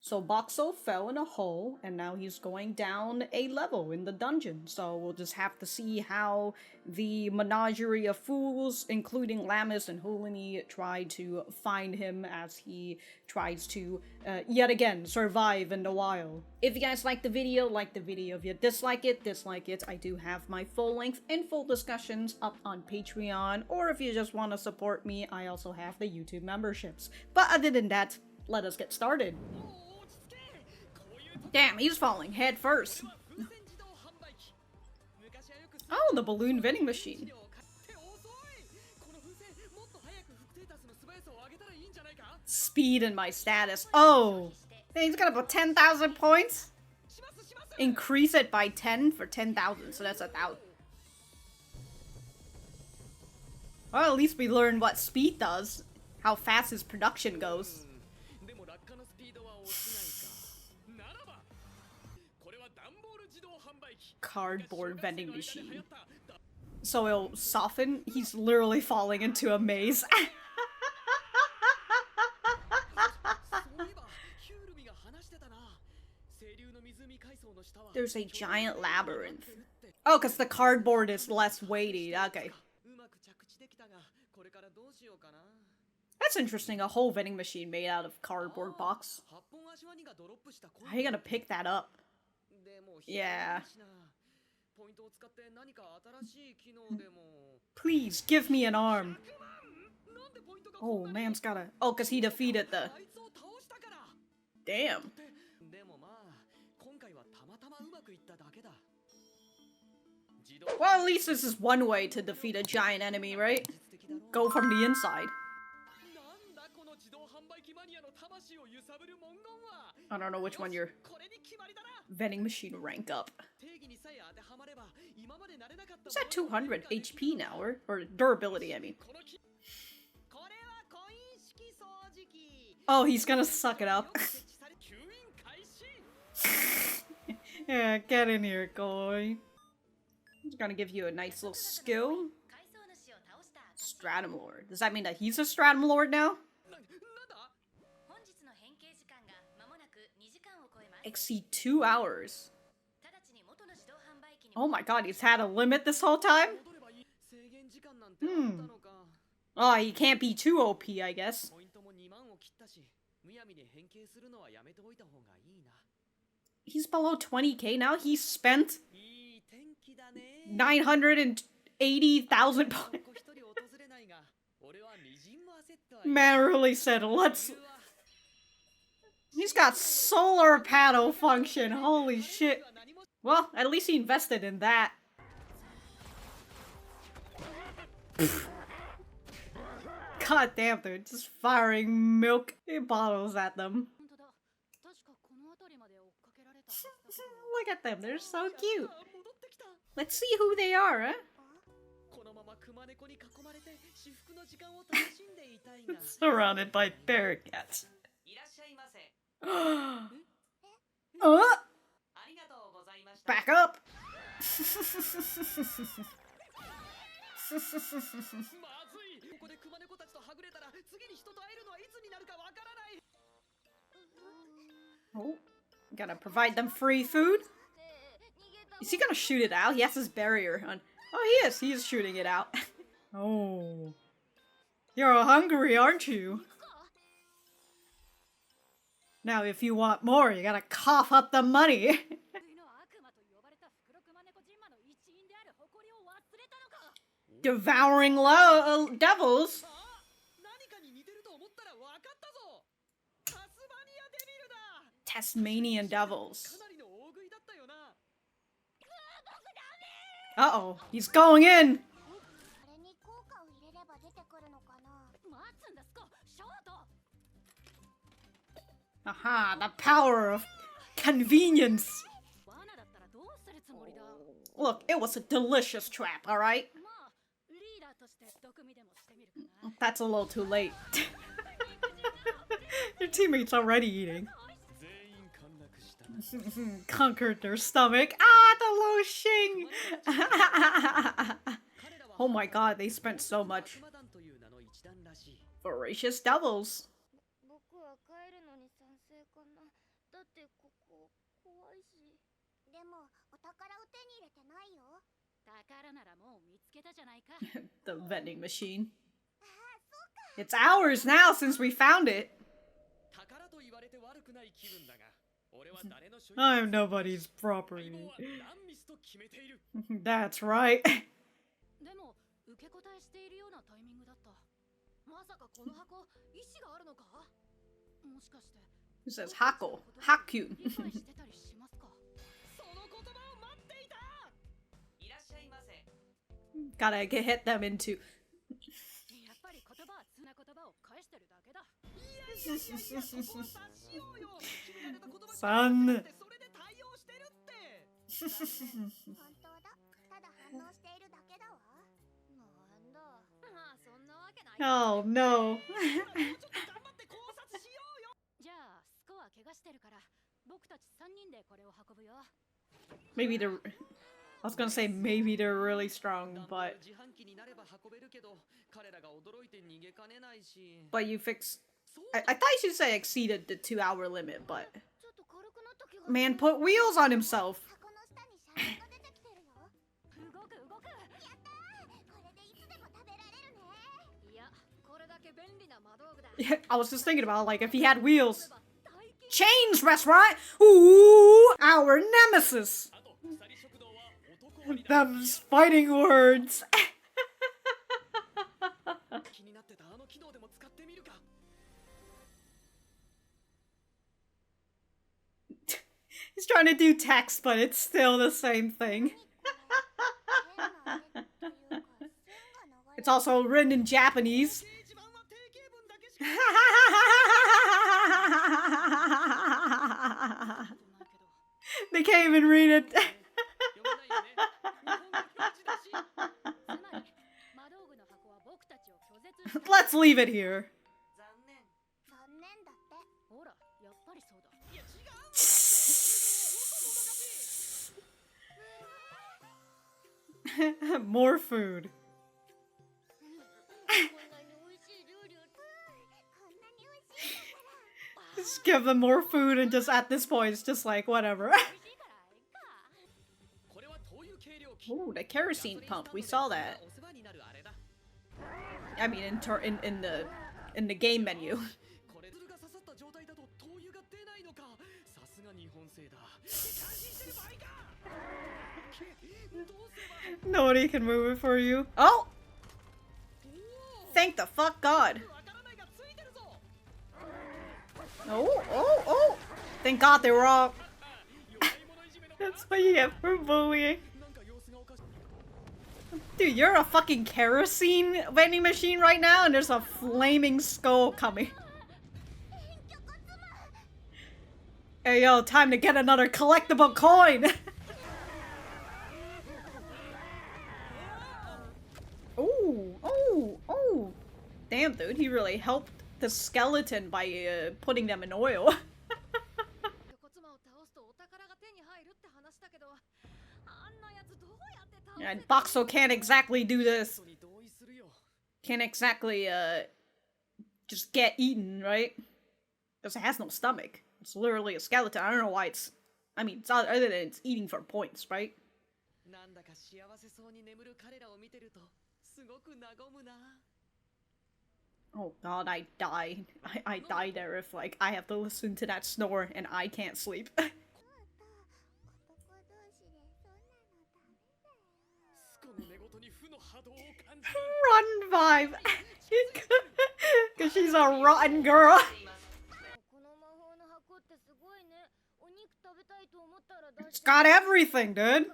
So Boxxo fell in a hole, and now he's going down a level in the dungeon. So we'll just have to see how the menagerie of fools, including Lammis and Hulini, try to find him as he tries to, yet again, survive in the wild. If you guys like the video, like the video. If you dislike it, dislike it. I do have my full-length and full discussions up on Patreon, or if you just want to support me, I also have the YouTube memberships. But other than that, let us get started. Damn, he's falling head first. Oh, the balloon vending machine. Speed in my status. Oh, he's gonna put 10,000 points. Increase it by 10 for 10,000, so that's 1,000. Well, at least we learned what speed does. How fast his production goes. Cardboard vending machine. So it'll soften? He's literally falling into a maze. There's a giant labyrinth. Oh, because the cardboard is less weighty. Okay. That's interesting, a whole vending machine made out of cardboard box. How are you gonna pick that up? Yeah. Please, give me an arm. Oh, man's gotta... Oh, because he defeated the... Damn. Well, at least this is one way to defeat a giant enemy, right? Go from the inside. I don't know which one your vending machine rank up. It's at 200 HP now, or durability, I mean. Oh, he's gonna suck it up. Yeah, get in here, guy. He's gonna give you a nice little skill. Stratum Lord. Does that mean that he's a Stratum Lord now? Exceed 2 hours. Oh my god, he's had a limit this whole time? Oh, he can't be too OP, I guess. He's below 20k now? He's spent 980,000 points. Man really said, let's... He's got solar panel function, holy shit. Well, at least he invested in that. God damn, they're just firing milk bottles at them. Look at them, they're so cute. Let's see who they are, huh? Surrounded by bear cats. Back up! Oh, gotta provide them free food? Is he gonna shoot it out? He has his barrier on. Oh, he is shooting it out. Oh. You're hungry, aren't you? Now, if you want more, you gotta cough up the money. Devouring devils? Tasmanian devils. Uh-oh, he's going in! Aha, the power of convenience! Look, it was a delicious trap, alright? That's a little too late. Your teammate's already eating. Conquered their stomach. Ah, the low shing! Oh my god, they spent so much. Voracious Devils. 怖いし。でもお宝を手に入れてないよ。宝ならもう見つけたじゃないか。The vending machine. It's ours now since we found it. I'm nobody's property. That's right. It says Hako. Haku. Gotta hit them into. Son. Oh no. Maybe they're. I was gonna say maybe they're really strong, but you fix. I thought you should say exceeded the 2-hour limit, but man put wheels on himself. I was just thinking about like if he had wheels. Chains restaurant. Ooh, our nemesis. Them's fighting words. He's trying to do text, but it's still the same thing. It's also written in Japanese. They can't even read it. Let's leave it here. More food. Just give them more food and just at this point it's just like whatever. Ooh, the kerosene pump. We saw that. I mean, in the game menu. Nobody can move it for you. Oh! Thank the fuck God. Oh, oh, oh! Thank God they were all. That's what you get for bullying. Dude, you're a fucking kerosene vending machine right now, and there's a flaming skull coming. Hey yo, time to get another collectible coin! Oh, oh, oh! Damn, dude, he really helped the skeleton by putting them in oil. And Boxxo can't exactly do this. Can't exactly, just get eaten, right? Because it has no stomach. It's literally a skeleton. I don't know why it's... I mean, it's other than it's eating for points, right? Oh god, I die. I die there if, like, I have to listen to that snore and I can't sleep. Run vibe! Cause she's a rotten girl. It's got everything, dude!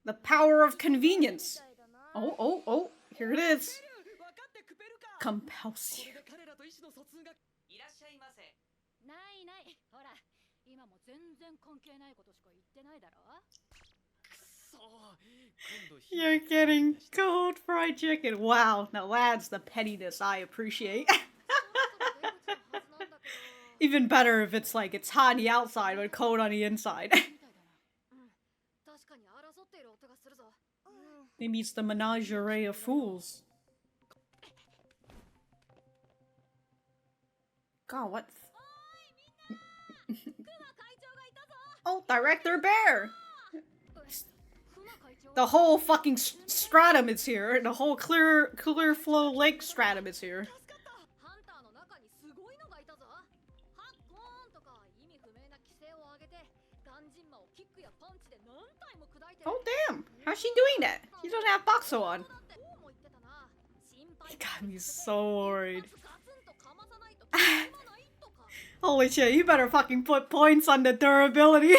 The power of convenience! Oh, oh, oh! Here it is! Compels you. You're getting cold fried chicken. Wow, now that's the pettiness I appreciate. Even better if it's like it's hot on the outside but cold on the inside. Maybe it's the menagerie of fools. God, what? Oh, Director Bear! The whole fucking stratum is here. The whole clear flow lake stratum is here. Oh damn! How's she doing that? She doesn't have Boxxo on. He got me so worried. Holy shit, you better fucking put points on the durability.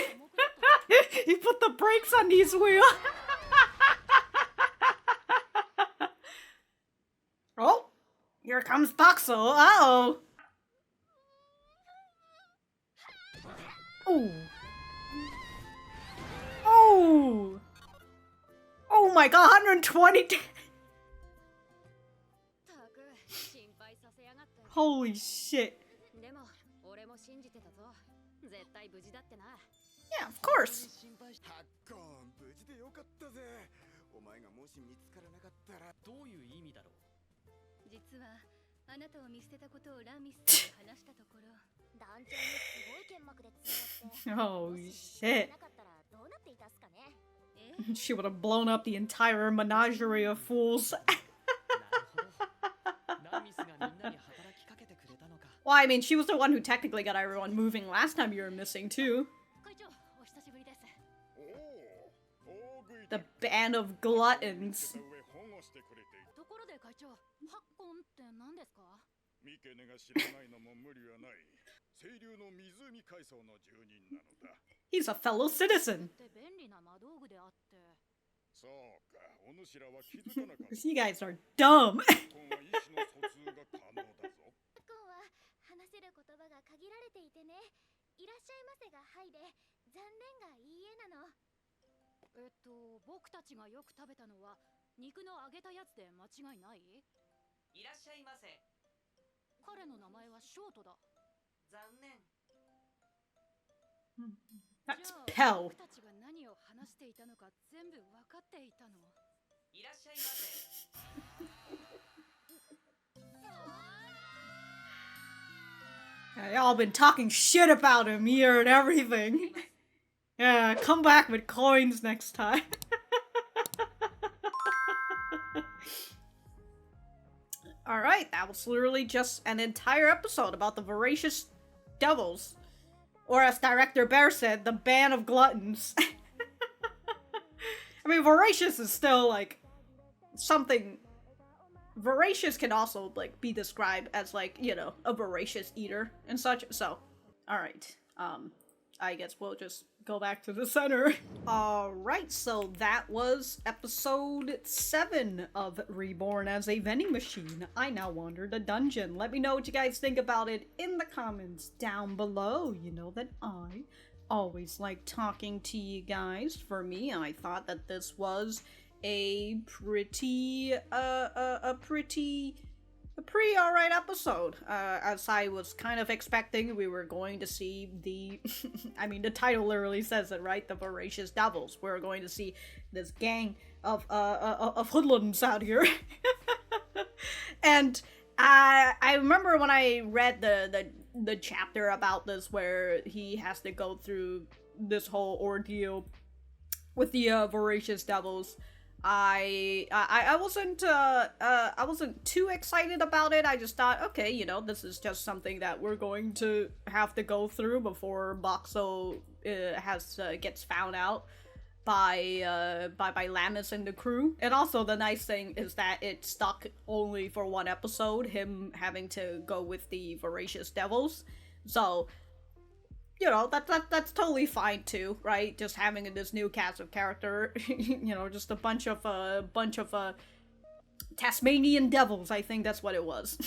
He put the brakes on these wheels. Oh, here comes Boxxo. Uh-oh. Ooh. Oh. Oh my god, 120. Holy shit. Yeah, of course. Oh shit. She would have blown up the entire menagerie of fools. Well, I mean, she was the one who technically got everyone moving last time you were missing, too. The band of gluttons. He's a fellow citizen. You guys are dumb. That's Pell. Y'all been talking shit about him here and everything. Yeah, come back with coins next time. Alright, that was literally just an entire episode about the Voracious Devils. Or as Director Bear said, the band of gluttons. I mean, Voracious is still, like, something... Voracious can also, like, be described as, like, you know, a voracious eater and such. So, alright. I guess we'll just go back to the center. Alright, so that was episode 7 of Reborn as a vending machine. I now wander the dungeon. Let me know what you guys think about it in the comments down below. You know that I always like talking to you guys. For me, I thought that this was a pretty alright episode. As I was kind of expecting, we were going to see the I mean, the title literally says it, right? The Voracious Devils. We're going to see this gang of hoodlums out here. And I remember when I read the chapter about this where he has to go through this whole ordeal with the Voracious Devils. I wasn't too excited about it. I just thought, okay, you know, this is just something that we're going to have to go through before Boxxo gets found out by Lammis and the crew. And also the nice thing is that it stuck only for one episode, him having to go with the Voracious Devils. So, you know, that's totally fine too, right? Just having this new cast of character, you know, just a bunch of Tasmanian devils, I think that's what it was.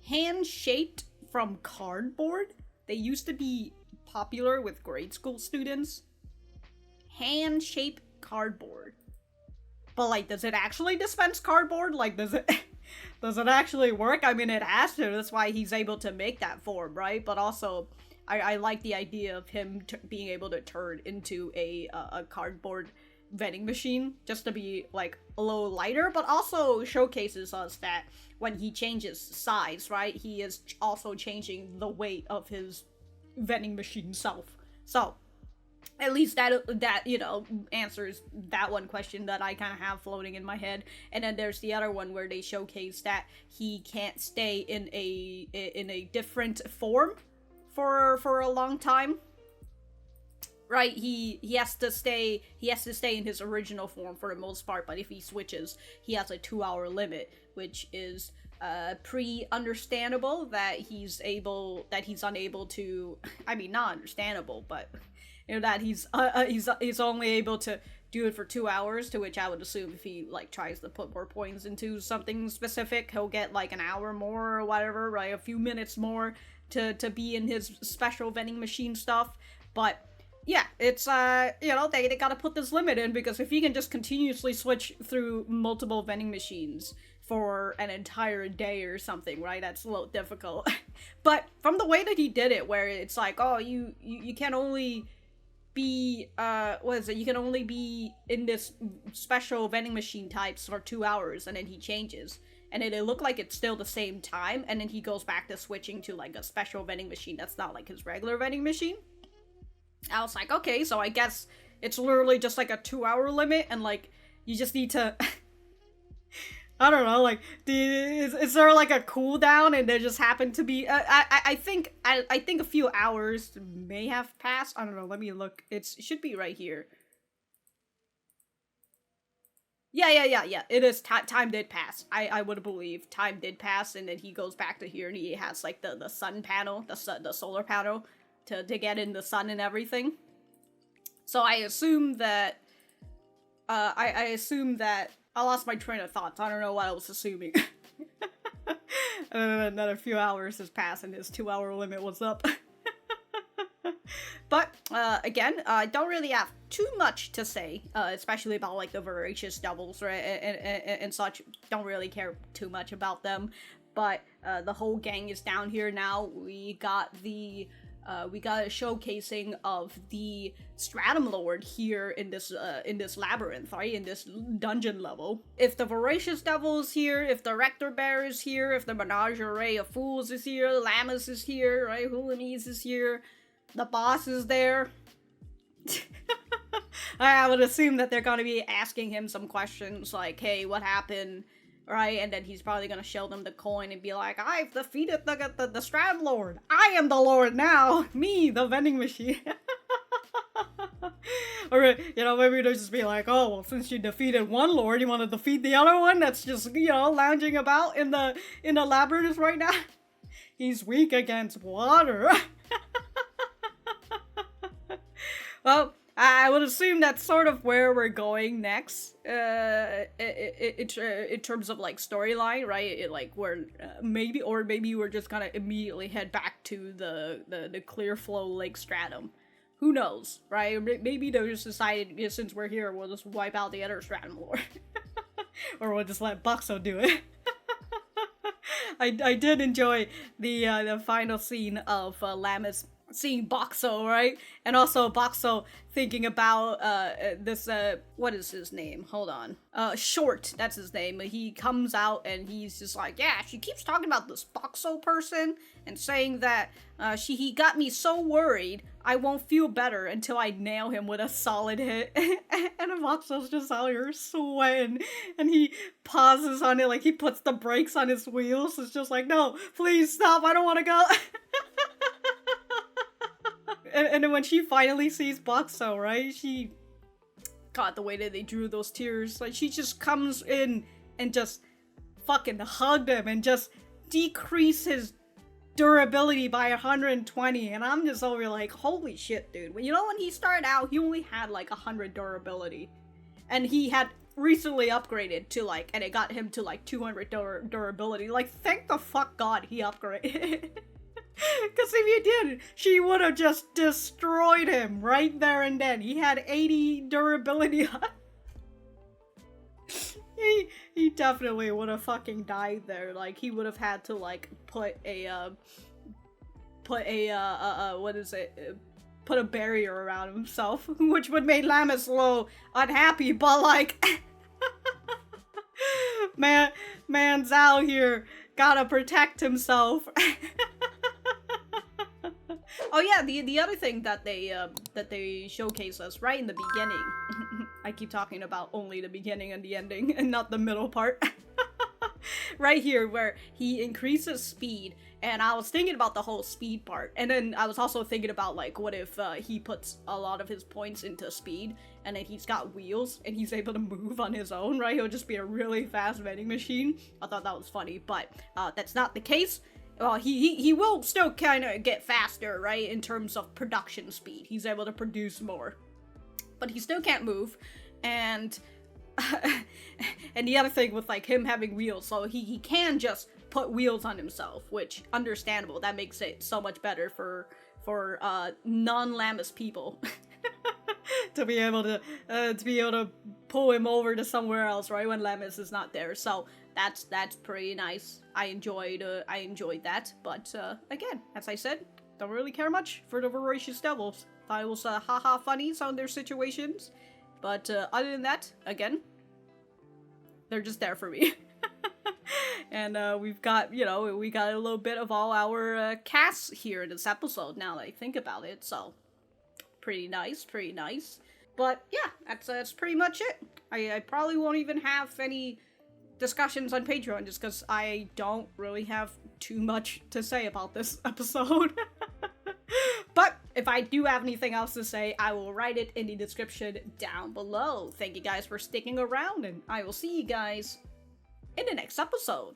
Hand-shaped from cardboard? They used to be popular with grade school students. Hand-shaped cardboard. But, like, does it actually dispense cardboard? Like, does it actually work? I mean, it has to, that's why he's able to make that form, right? But also, I like the idea of him being able to turn into a cardboard vending machine, just to be, like, a little lighter, but also showcases us that when he changes size, right, he is also changing the weight of his vending machine self. So, at least that you know, answers that one question that I kind of have floating in my head. And then there's the other one where they showcase that he can't stay in a different form for a long time. Right, he has to stay in his original form for the most part, but if he switches, he has a 2-hour limit, which is pretty understandable that he's unable to, I mean, not understandable, but you know, that he's only able to do it for 2 hours, to which I would assume if he like tries to put more points into something specific, he'll get like an hour more or whatever, right, a few minutes more to be in his special vending machine stuff. But yeah, it's, you know, they gotta put this limit in, because if he can just continuously switch through multiple vending machines for an entire day or something, right, that's a little difficult. But from the way that he did it, where it's like, oh, you can only be, you can only be in this special vending machine types for 2 hours, and then he changes. And then it looked like it's still the same time, and then he goes back to switching to, like, a special vending machine that's not, like, his regular vending machine. I was like, okay, so I guess it's literally just like a 2-hour limit, and like, you just need to, I don't know, like, is there like a cooldown, and there just happened to be, I think a few hours may have passed, I don't know, let me look, it should be right here. Yeah, it is, time did pass, I would believe, time did pass, and then he goes back to here, and he has like the sun panel, the solar panel, to get in the sun and everything. So I assume that, I assume that, I lost my train of thoughts, I don't know what I was assuming. And then another few hours has passed and his 2-hour limit was up. But, again, I don't really have too much to say, especially about, like, the Voracious Devils, right, and such. Don't really care too much about them. But, the whole gang is down here now. We got a showcasing of the Stratum Lord here in this labyrinth, right? In this dungeon level. If the Voracious Devil is here, if the Rector Bear is here, if the Menagerie of Fools is here, Lammis is here, right? Lammis is here, the boss is there. I would assume that they're gonna be asking him some questions like, hey, what happened? Right, and then he's probably gonna show them the coin and be like, I've defeated the Stratum Lord. I am the Lord now. Me, the vending machine. Or, you know, maybe they'll just be like, oh, well, since you defeated one Lord, you want to defeat the other one that's just, you know, lounging about in the labyrinth right now? He's weak against water. Well, I would assume that's sort of where we're going next, in terms of, like, storyline, right? Like, we're, maybe we're just gonna immediately head back to the Clear Flow Lake Stratum. Who knows, right? Maybe they just decided, yeah, since we're here, we'll just wipe out the other Stratum Lord. Or we'll just let Boxxo do it. I did enjoy the final scene of Lammis seeing Boxxo, right? And also Boxxo thinking about this what is his name? Hold on. Short, that's his name. He comes out and he's just like, yeah, she keeps talking about this Boxxo person and saying that he got me so worried I won't feel better until I nail him with a solid hit. And Boxxo's just out here sweating and he pauses on it, like he puts the brakes on his wheels. It's just like, no, please stop, I don't want to go. And then when she finally sees Boxxo, right, she, God, the way that they drew those tears, like, she just comes in and just fucking hugged him and just decrease his durability by 120, and I'm just over like, holy shit, dude. You know, when he started out, he only had like 100 durability, and he had recently upgraded to like, and it got him to like 200 durability. Like, thank the fuck God he upgraded. Because if he did, she would have just destroyed him right there and then. He had 80 durability. He definitely would have fucking died there. Like, he would have had to like put a put a barrier around himself, which would make Lammis a little unhappy, but like man's out here, gotta protect himself. Oh yeah, the other thing that they showcase us right in the beginning. I keep talking about only the beginning and the ending and not the middle part. Right here where he increases speed, and I was thinking about the whole speed part, and then I was also thinking about like what if he puts a lot of his points into speed and then he's got wheels and he's able to move on his own, right? He'll just be a really fast vending machine. I thought that was funny, but that's not the case. He will still kind of get faster, right, in terms of production speed. He's able to produce more, but he still can't move. And and the other thing with like him having wheels, so he can just put wheels on himself, which understandable. That makes it so much better for non-Lammis people to be able to pull him over to somewhere else, right, when Lammis is not there. So that's pretty nice. I enjoyed that, but again, as I said, don't really care much for the Voracious Devils. Thought it was haha funny, some of their situations. But other than that, again, they're just there for me. And we've got, we got a little bit of all our casts here in this episode now that I think about it. So, pretty nice, pretty nice. But yeah, that's pretty much it. I probably won't even have any discussions on Patreon just because I don't really have too much to say about this episode. But if I do have anything else to say, I will write it in the description down below. Thank you guys for sticking around, and I will see you guys in the next episode.